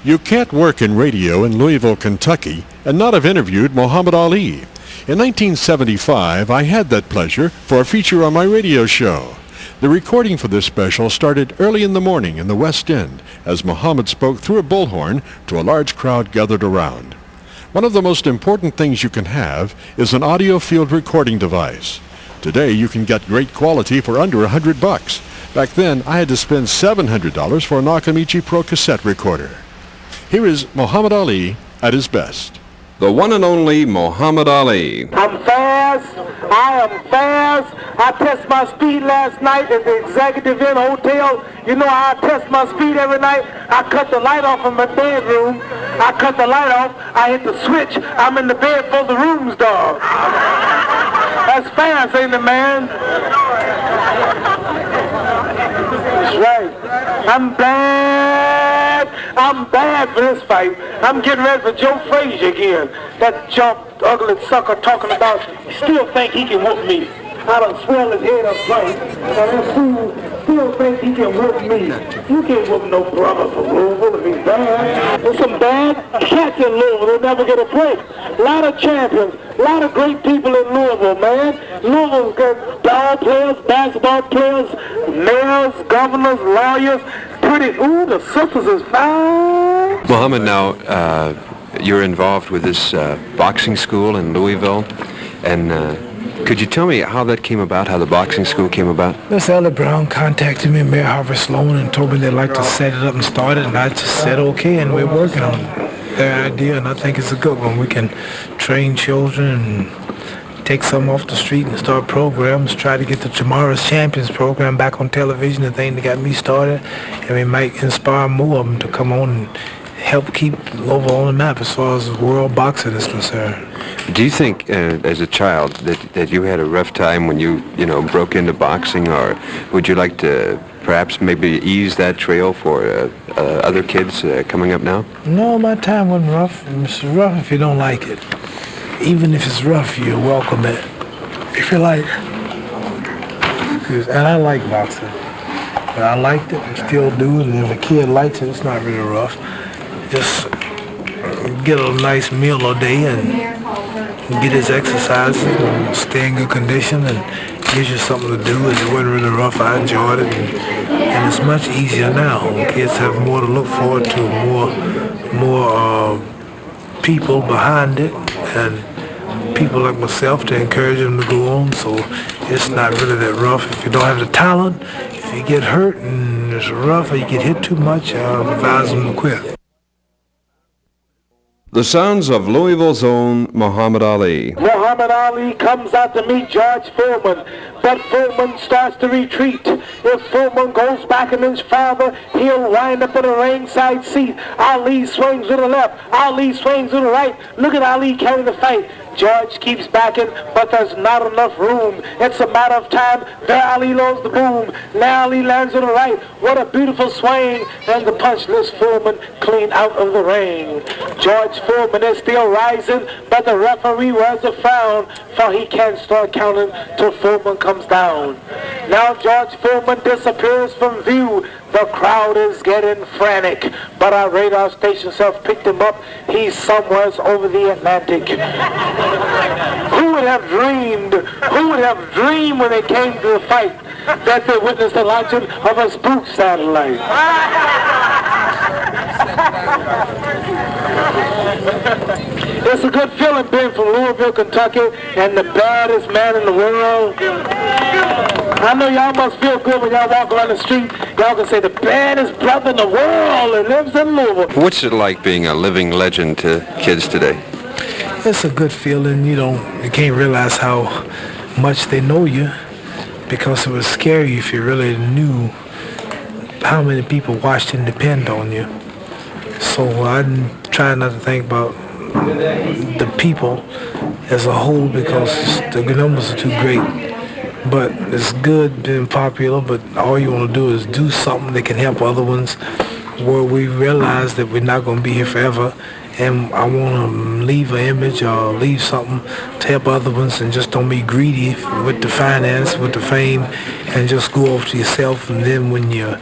You can't work in radio in Louisville, Kentucky, and not have interviewed Muhammad Ali. In 1975, I had that pleasure for a feature on my radio show. The recording for this special started early in the morning in the West End as Muhammad spoke through a bullhorn to a large crowd gathered around. One of the most important things you can have is an audio field recording device. Today you can get great quality for under $100. Back then I had to spend $700 for a Nakamichi Pro cassette recorder. Here is Muhammad Ali at his best. The one and only Muhammad Ali. I'm fast. I am fast. I test my speed last night at the Executive Inn Hotel. You know how I test my speed every night? I cut the light off in my bedroom. I cut the light off. I hit the switch. I'm in the bed before the room's dark. That's fast, ain't it, man? That's right. I'm bad. I'm bad for this fight. I'm getting ready for Joe Frazier again. That jump, ugly sucker talking about, still think he can whoop me. I done swell his head up right. And this fool still think he can whoop me. You can't whoop no brother from Louisville if he's bad. There's some bad cats in Louisville. They'll never get a break. A lot of champions. A lot of great people in Louisville, man. Louisville's got ball players, basketball players, mayors, governors, lawyers. Pretty, ooh, the sisters is fine. Muhammad, now you're involved with this boxing school in Louisville, and could you tell me how that came about, how the boxing school came about? Miss Ella Brown contacted me, Mayor Harvey Sloan, and told me they'd like to set it up and start it, and I just said okay, and we're working on their idea, and I think it's a good one. We can train children and take some off the street and start programs, try to get the Tomorrow's Champions program back on television, the thing that got me started, and we might inspire more of them to come on and help keep Louisville on the map as far as world boxing is concerned. Do you think, as a child, that you had a rough time when you broke into boxing, or would you like to perhaps maybe ease that trail for other kids coming up now? No, my time wasn't rough. It's rough if you don't like it. Even if it's rough, you welcome it. If you like. And I like boxing. And I liked it and still do it. And if a kid likes it, it's not really rough. Just get a nice meal a day and get his exercises and stay in good condition, and gives you something to do. And it wasn't really rough. I enjoyed it, and it's much easier now. Kids have more to look forward to, more people behind it, and people like myself to encourage them to go on. So it's not really that rough. If you don't have the talent, if you get hurt and it's rough or you get hit too much, I advise them to quit. The sounds of Louisville's own Muhammad Ali. Muhammad Ali comes out to meet George Foreman, but Foreman starts to retreat. If Foreman goes back in his father, he'll wind up in a ringside seat. Ali swings to the left. Ali swings to the right. Look at Ali carry the fight. George keeps backing, but there's not enough room. It's a matter of time. There Ali loads the boom. Now Ali lands to the right. What a beautiful swing. And the punch lifts Foreman clean out of the ring. George Foreman is still rising, but the referee wears a frown, for he can't start counting till Foreman comes down. Now George Foreman disappears from view. The crowd is getting frantic, but our radar station self picked him up. He's somewhere over the Atlantic. Who would have dreamed when they came to the fight that they witnessed the launching of a spook satellite? It's a good feeling being from Louisville, Kentucky, and the baddest man in the world. I know y'all must feel good when y'all walk around the street. Y'all can say the baddest brother in the world that lives in Louisville. What's it like being a living legend to kids today? It's a good feeling. You can't realize how much they know you, because it would scare you if you really knew how many people watched and depend on you. So I try not to think about the people as a whole, because the numbers are too great. But it's good being popular, but all you want to do is do something that can help other ones, where we realize that we're not going to be here forever, and I want to leave an image or leave something to help other ones, and just don't be greedy with the finance, with the fame, and just go off to yourself. And then when you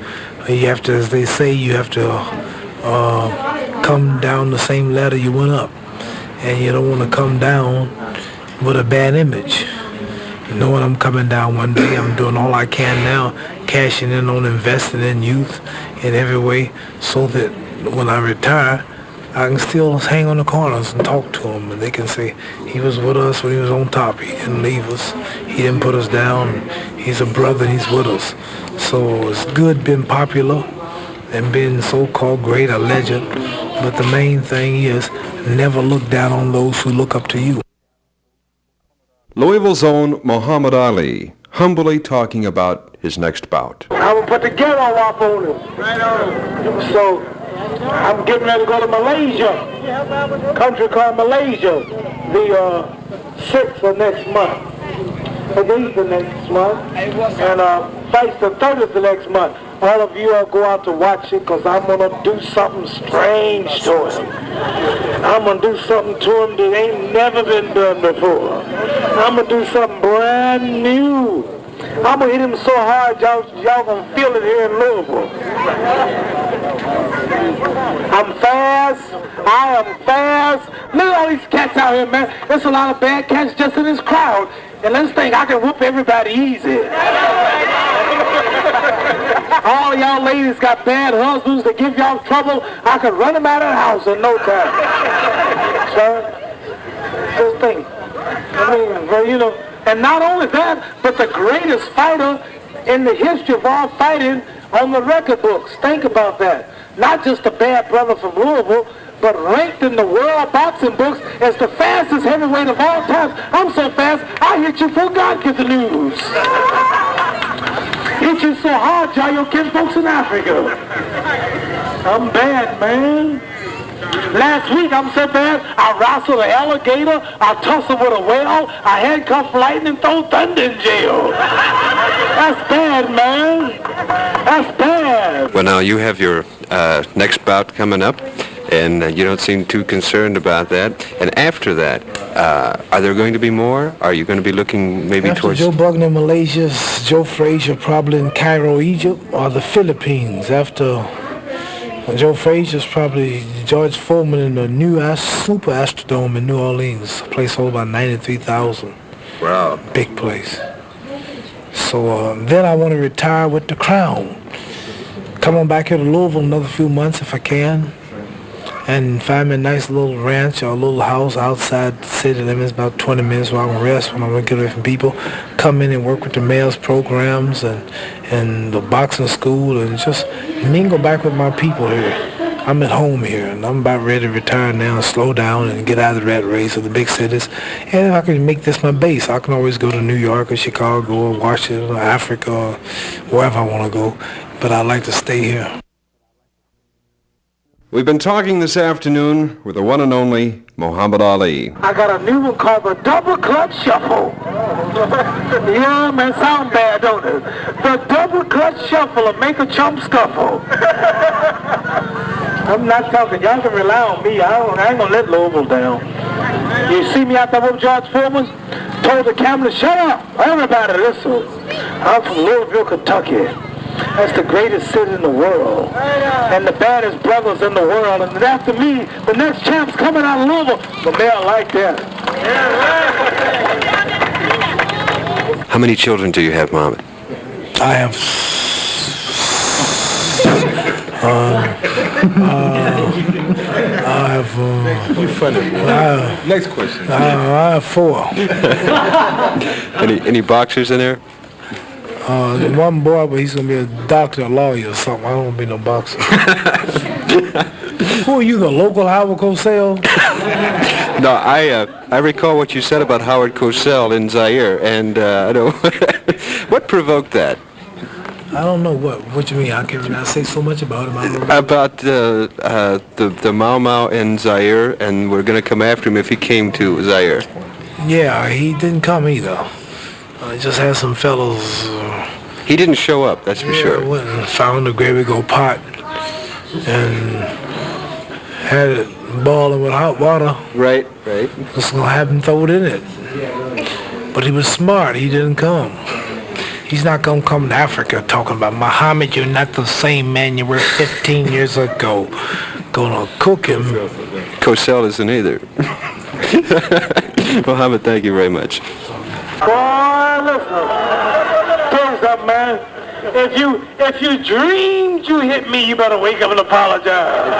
have to, as they say, you have to come down the same ladder you went up. And you don't want to come down with a bad image. Knowing I'm coming down one day, I'm doing all I can now, cashing in on investing in youth in every way so that when I retire, I can still hang on the corners and talk to them, and they can say, he was with us when he was on top. He didn't leave us. He didn't put us down. He's a brother, and he's with us. So it's good being popular and being so-called great, a legend, but the main thing is never look down on those who look up to you. Louisville's own Muhammad Ali, humbly talking about his next bout. I'm going to put the ghetto off on him. Right on. So I'm getting ready to go to Malaysia, country called Malaysia, the 6th of next month, the 8th of next month, and fight the 30th of next month. All of you will go out to watch it because I'm going to do something strange to him. I'm going to do something to him that ain't never been done before. I'm going to do something brand new. I'm going to hit him so hard, y'all going to feel it here in Louisville. I'm fast. I am fast. Look at all these cats out here, man. There's a lot of bad cats just in this crowd. And let's think I can whoop everybody easy. All y'all ladies got bad husbands that give y'all trouble. I could run them out of the house in no time. So, just think. I mean, you know, and not only that, but the greatest fighter in the history of all fighting on the record books. Think about that. Not just a bad brother from Louisville, but ranked in the world boxing books as the fastest heavyweight of all time. I'm so fast, I hit you before God gets the news. Hit you so hard, y'all, your kinfolks in Africa. I'm bad, man. Last week, I'm so bad, I wrestled an alligator, I tussled with a whale, I handcuffed lightning, throw thunder in jail. That's bad, man. That's bad. Well, now you have your next bout coming up, and you don't seem too concerned about that. And after that, are there going to be more? Are you going to be looking maybe after towards... Joe Bugner in Malaysia, Joe Frazier probably in Cairo, Egypt, or the Philippines. After Joe Frazier's probably George Foreman in the new Super Astrodome in New Orleans. A place holds about 93,000. Wow. Big place. So then I want to retire with the crown. Come on back here to Louisville another few months if I can. And find me a nice little ranch or a little house outside the city limits, about 20 minutes where I can rest when I want to get away from people. Come in and work with the mayor's programs and the boxing school and just mingle back with my people here. I'm at home here and I'm about ready to retire now and slow down and get out of the rat race of the big cities. And if I can make this my base, I can always go to New York or Chicago or Washington or Africa or wherever I want to go. But I like to stay here. We've been talking this afternoon with the one and only Muhammad Ali. I got a new one called the Double Clutch Shuffle. Yeah, man, sound bad, don't it? The Double Clutch Shuffle will make a chump scuffle. I'm not talking. Y'all can rely on me. I ain't gonna let Louisville down. You see me out there with George Foreman? Told the camera, shut up. Everybody listen. I'm from Louisville, Kentucky. That's the greatest city in the world. And the baddest brothers in the world. And after me, the next champ's coming out of Louisville. The mayor like that. How many children do you have, Muhammad? I have... You funny. Next question. I have 4. Any boxers in there? One boy, but he's going to be a doctor, a lawyer or something. I don't want to be no boxer. Who are you, the local Howard COSELL? No, I recall what you said about Howard COSELL in Zaire, and I don't... What provoked that? I don't know what you mean. I can't really say so much about him. I don't know. About the Mau Mau in Zaire, and we're going to come after him if he came to Zaire. Yeah, he didn't come either. Just had some fellows... He didn't show up, that's for sure. Went and found the gravy go pot and had it boiling with hot water. Right. Just gonna have him throw it in it. But he was smart. He didn't come. He's not gonna come to Africa talking about Muhammad. You're not the same man you were 15 years ago. gonna cook him. COSELL isn't either. Mohammed, thank you very much. Boy, listen. Tell you something, man. If you dreamed you hit me, you better wake up and apologize.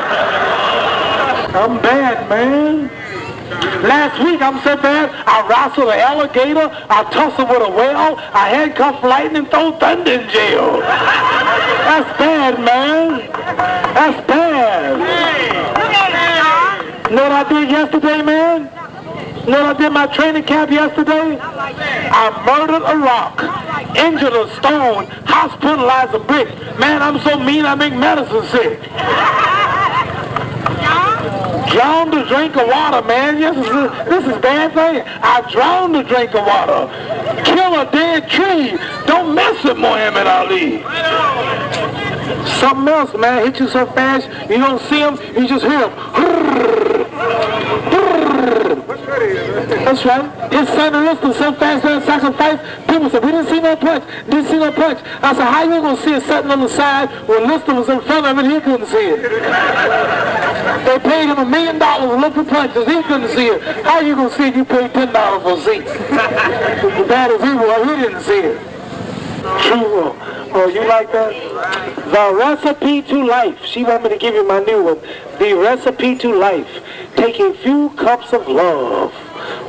I'm bad, man. Last week I'm so bad, I wrestled an alligator, I tussled with a whale, I handcuffed lightning, throw thunder in jail. That's bad, man. That's bad. You know what I did yesterday, man? You know what I did my training camp yesterday? I murdered a rock, injured a stone, hospitalized a brick. Man, I'm so mean I make medicine sick. Drowned a drink of water, man. Yes, this is bad thing. I drowned a drink of water. Kill a dead tree. Don't mess with Muhammad Ali. Something else, man. Hit you so fast, you don't see him, you just hear him. That's right. His son and Lister so fast that sacrifice. People said, we didn't see no punch. Didn't see no punch. I said, how you going to see it sitting on the side when Lister was in front of it? He couldn't see it. They paid him $1 million to look for punches. He couldn't see it. How you going to see it? You paid $10 for a seat. As bad as he was, he didn't see it. True. Oh, you like that? The recipe to life. She want me to give you my new one. The recipe to life. Take a few cups of love,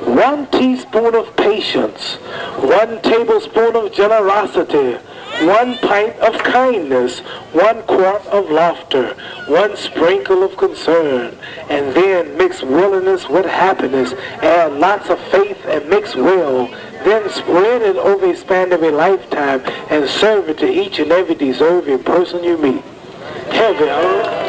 1 teaspoon of patience, 1 tablespoon of generosity, 1 pint of kindness, 1 quart of laughter, 1 sprinkle of concern, and then mix willingness with happiness, add lots of faith and mix well. Then spread it over a span of a lifetime and serve it to each and every deserving person you meet. Heavy, huh?